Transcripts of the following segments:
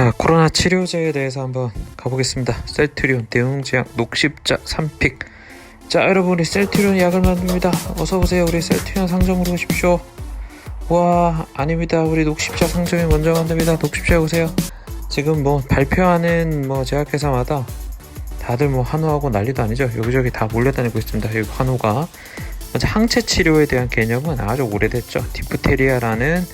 자, 코로나 치료제에 대해서 한번 가보겠습니다. 셀트리온 대웅제약 녹십자 3픽. 자, 여러분, 우리 셀트리온 약을 만듭니다. 어서오세요. 우리 셀트리온 상점으로 오십시오. 와, 아닙니다. 우리 녹십자 상점이 먼저 만듭니다. 녹십자에 오세요. 지금 뭐 발표하는 제약회사마다 다들 한우하고 난리도 아니죠. 여기저기 다 몰려다니고 있습니다. 여기 한우가. 먼저 항체 치료에 대한 개념은 아주 오래됐죠. 디프테리아라는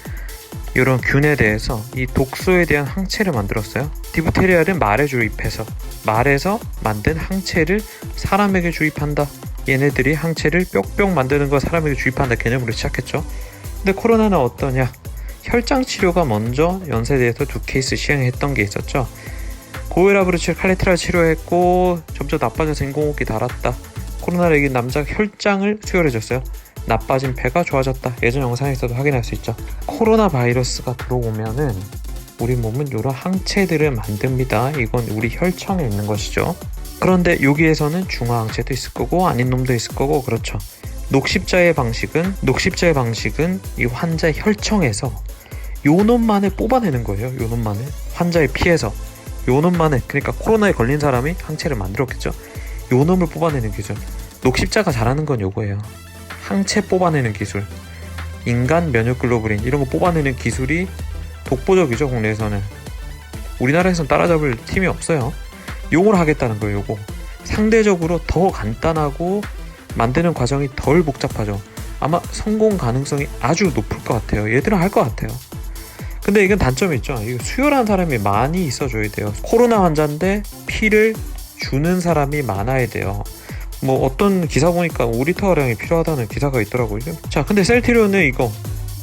이런 균에 대해서 이 독소에 대한 항체를 만들었어요. 디프테리아를 말에 주입해서 말에서 만든 항체를 사람에게 주입한다. 얘네들이 항체를 뿅뿅 만드는 거 사람에게 주입한다 개념으로 시작했죠. 근데 코로나는 어떠냐? 혈장 치료가 먼저 연세대에서 2케이스 시행했던 게 있었죠. 고혈압으로 칼리트라 치료했고 점점 나빠져서 인공호흡기 달았다. 코로나를 이긴 남자가 혈장을 수혈해줬어요. 나빠진 폐가 좋아졌다. 예전 영상에서도 확인할 수 있죠. 코로나 바이러스가 들어오면은 우리 몸은 이런 항체들을 만듭니다. 이건 우리 혈청에 있는 것이죠. 그런데 여기에서는 중화항체도 있을 거고 아닌 놈도 있을 거고 그렇죠. 녹십자의 방식은 이 환자의 혈청에서 요 놈만을 뽑아내는 거예요. 요 놈만을 환자의 피에서 요 놈만을, 그러니까 코로나에 걸린 사람이 항체를 만들었겠죠. 요 놈을 뽑아내는 기술. 녹십자가 잘하는 건 요거예요. 항체 뽑아내는 기술, 인간 면역글로불린 이런 거 뽑아내는 기술이 독보적이죠. 국내에서는. 우리나라에서는 따라잡을 팀이 없어요. 요걸 하겠다는 거예요. 요거 상대적으로 더 간단하고 만드는 과정이 덜 복잡하죠. 아마 성공 가능성이 아주 높을 것 같아요. 얘들은 할 것 같아요. 근데 이건 단점이 있죠. 이거 수혈한 사람이 많이 있어줘야 돼요. 코로나 환자인데 피를 주는 사람이 많아야 돼요. 어떤 기사 보니까 5리터가량이 필요하다는 기사가 있더라고요. 자, 근데 셀트리온은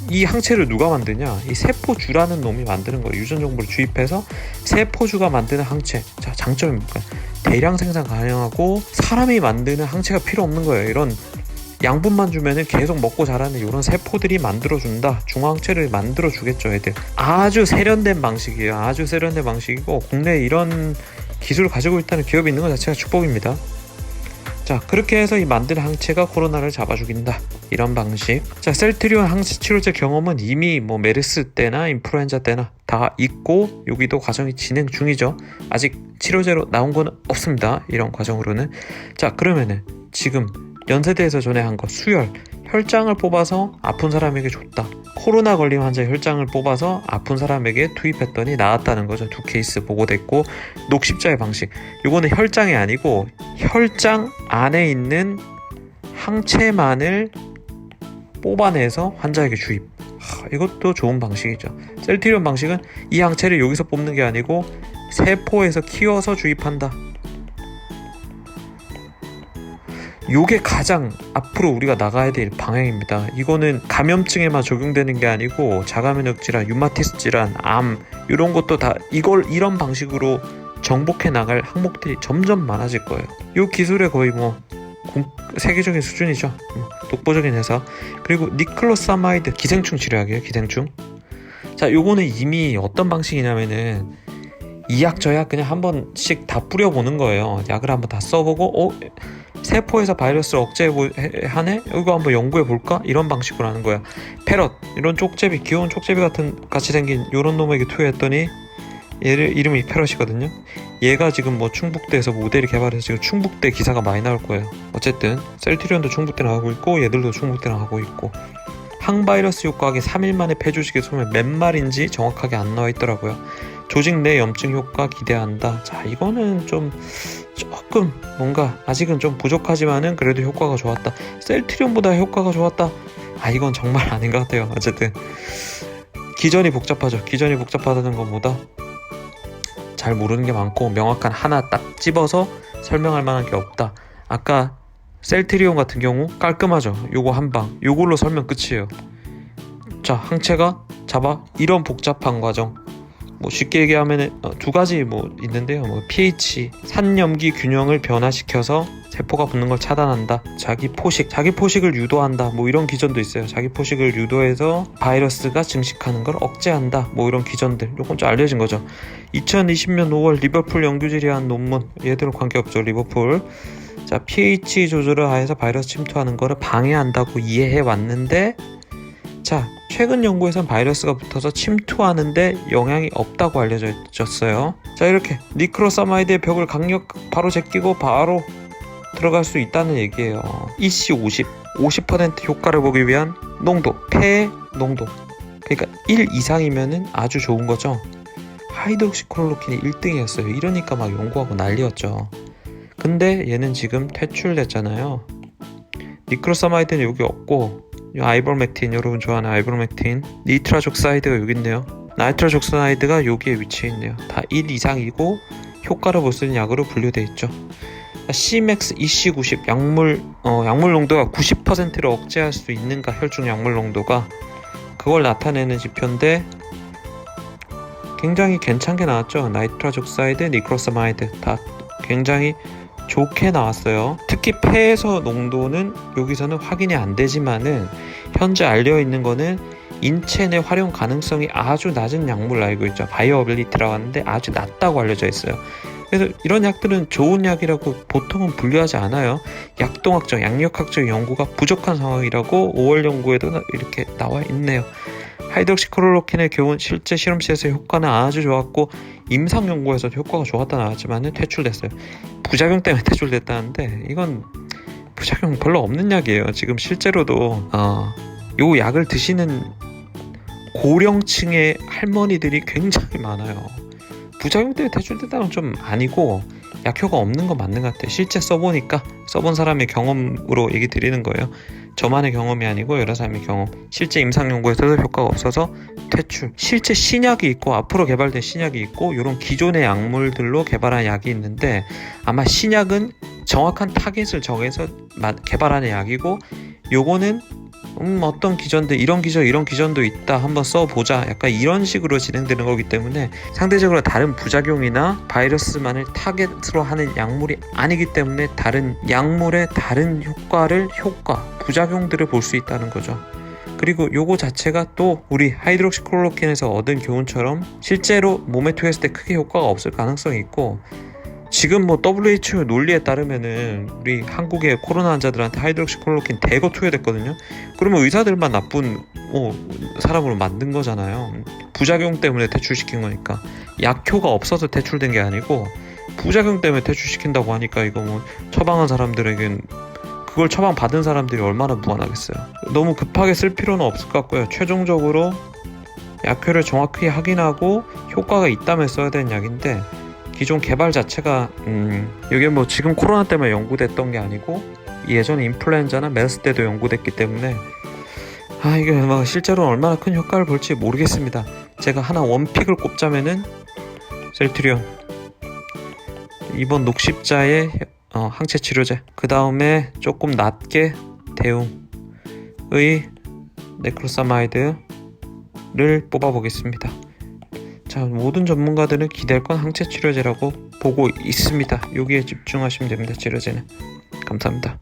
이 항체를 누가 만드냐? 이 세포주라는 놈이 만드는 거예요. 유전 정보를 주입해서 세포주가 만드는 항체. 자, 장점이 뭘까요? 대량 생산 가능하고 사람이 만드는 항체가 필요 없는 거예요. 이런 양분만 주면은 계속 먹고 자라는 이런 세포들이 만들어준다. 중화항체를 만들어주겠죠, 애들. 아주 세련된 방식이에요. 아주 세련된 방식이고 국내에 이런 기술을 가지고 있다는 기업이 있는 것 자체가 축복입니다. 자, 그렇게 해서 이 만든 항체가 코로나를 잡아 죽인다. 이런 방식. 자, 셀트리온 항체 치료제 경험은 이미 메르스 때나 인플루엔자 때나 다 있고 여기도 과정이 진행 중이죠. 아직 치료제로 나온 건 없습니다. 이런 과정으로는. 자, 그러면은 지금 연세대에서 전에 한 거 수혈, 혈장을 뽑아서 아픈 사람에게 줬다. 코로나 걸린 환자의 혈장을 뽑아서 아픈 사람에게 투입했더니 나았다는 거죠. 2케이스 보고됐고, 녹십자의 방식. 이거는 혈장이 아니고 혈장 안에 있는 항체만을 뽑아내서 환자에게 주입. 이것도 좋은 방식이죠. 셀트리온 방식은 이 항체를 여기서 뽑는 게 아니고 세포에서 키워서 주입한다. 요게 가장 앞으로 우리가 나가야 될 방향입니다. 이거는 감염증에만 적용되는 게 아니고 자가면역 질환, 류마티스 질환, 암 이런 것도 다 이런 방식으로 정복해 나갈 항목들이 점점 많아질 거예요. 요 기술의 거의 세계적인 수준이죠. 독보적인 회사. 그리고 니클로사마이드 기생충 치료약이에요. 기생충. 자, 요거는 이미 어떤 방식이냐면은 이 약 저 약 그냥 한 번씩 다 뿌려보는 거예요. 약을 한번 다 써보고 세포에서 바이러스를 억제하네? 이거 한번 연구해볼까? 이런 방식으로 하는 거야. 패럿, 이런 쪽제비, 귀여운 쪽제비 같이 생긴 이런 놈에게 투여했더니 얘를 이름이 패럿이거든요. 얘가 지금 충북대에서 모델을 개발해서 지금 충북대 기사가 많이 나올 거예요. 어쨌든 셀트리온도 충북대 나가고 있고 얘들도 충북대 나가고 있고, 항바이러스 효과하기 3일 만에 폐조직에 소면 몇 마리인지 정확하게 안 나와 있더라고요. 조직 내 염증 효과 기대한다. 자, 이거는 조금 뭔가 아직은 좀 부족하지만은 그래도 효과가 좋았다. 셀트리온보다 효과가 좋았다. 이건 정말 아닌 것 같아요. 어쨌든 기전이 복잡하죠. 기전이 복잡하다는 것보다 잘 모르는 게 많고 명확한 하나 딱 집어서 설명할 만한 게 없다. 아까 셀트리온 같은 경우 깔끔하죠. 요거 한방, 요걸로 설명 끝이에요. 자, 항체가 잡아 이런 복잡한 과정. 쉽게 얘기하면 두 가지 있는데요. pH, 산염기 균형을 변화시켜서 세포가 붙는 걸 차단한다. 자기 포식을 유도한다. 이런 기전도 있어요. 자기 포식을 유도해서 바이러스가 증식하는 걸 억제한다. 이런 기전들. 요건 좀 알려진 거죠. 2020년 5월 리버풀 연구진이 한 논문. 얘들은 관계없죠. 리버풀. 자, pH 조절을 하여서 바이러스 침투하는 거를 방해한다고 이해해 왔는데, 자, 최근 연구에선 바이러스가 붙어서 침투하는데 영향이 없다고 알려졌어요. 자, 이렇게 니크로사마이드의 벽을 바로 제끼고 바로 들어갈 수 있다는 얘기예요. EC50 50% 효과를 보기 위한 농도, 폐의 농도, 그러니까 1 이상이면은 아주 좋은 거죠. 하이드록시클로로킨이 1등이었어요. 이러니까 막 연구하고 난리였죠. 근데 얘는 지금 퇴출됐잖아요. 니크로사마이드는 여기 없고, 이 아이버맥틴, 여러분 좋아하는 아이버맥틴, 니트라족사이드가 여기 있네요. 나이트라족사이드가 여기에 위치해 있네요. 다 1 이상이고 효과를 볼 수 있는 약으로 분류되어 있죠. Cmax EC90 약물 농도가 90%를 억제할 수 있는가, 혈중 약물 농도가, 그걸 나타내는 지표인데 굉장히 괜찮게 나왔죠. 나이트라족사이드, 니크로사마이드 다 굉장히 좋게 나왔어요. 특히 폐에서 농도는 여기서는 확인이 안 되지만은 현재 알려있는 거는 인체 내 활용 가능성이 아주 낮은 약물로 알고 있죠. 바이오어빌리티라고 하는데 아주 낮다고 알려져 있어요. 그래서 이런 약들은 좋은 약이라고 보통은 분류하지 않아요. 약동학적, 약력학적 연구가 부족한 상황이라고 5월 연구에도 이렇게 나와 있네요. 하이드록시클로로킨의 경우 실제 실험실에서 효과는 아주 좋았고 임상 연구에서도 효과가 좋았다 나왔지만 퇴출됐어요. 부작용 때문에 퇴출됐다는데 이건 부작용 별로 없는 약이에요. 지금 실제로도 요 약을 드시는 고령층의 할머니들이 굉장히 많아요. 부작용 때문에 퇴출됐다는 좀 아니고 약효가 없는 건 맞는 것 같아요. 실제 써보니까, 써본 사람의 경험으로 얘기 드리는 거예요. 저만의 경험이 아니고 여러 사람의 경험. 실제 임상 연구에서도 효과가 없어서 퇴출. 실제 신약이 있고 앞으로 개발된 신약이 있고 이런 기존의 약물들로 개발한 약이 있는데 아마 신약은 정확한 타겟을 정해서 개발하는 약이고 요거는 어떤 기전들, 이런 기전도 있다, 한번 써보자, 약간 이런 식으로 진행되는 거기 때문에 상대적으로 다른 부작용이나 바이러스만을 타겟으로 하는 약물이 아니기 때문에 다른 약물의 다른 부작용들을 볼 수 있다는 거죠. 그리고 요거 자체가 또 우리 하이드록시클로로킨에서 얻은 교훈처럼 실제로 몸에 투여했을 때 크게 효과가 없을 가능성이 있고, 지금 WHO 논리에 따르면은 우리 한국의 코로나 환자들한테 하이드록시클로로킨 대거 투여됐거든요. 그러면 의사들만 나쁜 사람으로 만든 거잖아요. 부작용 때문에 퇴출시킨 거니까. 약효가 없어서 퇴출된 게 아니고 부작용 때문에 퇴출시킨다고 하니까 이거 처방한 사람들에겐, 그걸 처방 받은 사람들이 얼마나 무관하겠어요. 너무 급하게 쓸 필요는 없을 것 같고요. 최종적으로 약효를 정확히 확인하고 효과가 있다면 써야 되는 약인데, 기존 개발 자체가 이게 지금 코로나 때문에 연구됐던 게 아니고 예전 인플루엔자나 메르스 때도 연구됐기 때문에 이게 실제로 얼마나 큰 효과를 볼지 모르겠습니다. 제가 하나 원픽을 꼽자면은 셀트리온, 이번 녹십자의 항체 치료제, 그 다음에 조금 낮게 대웅의 네크로사마이드를 뽑아보겠습니다. 자, 모든 전문가들은 기대할 건 항체 치료제라고 보고 있습니다. 여기에 집중하시면 됩니다. 치료제는. 감사합니다.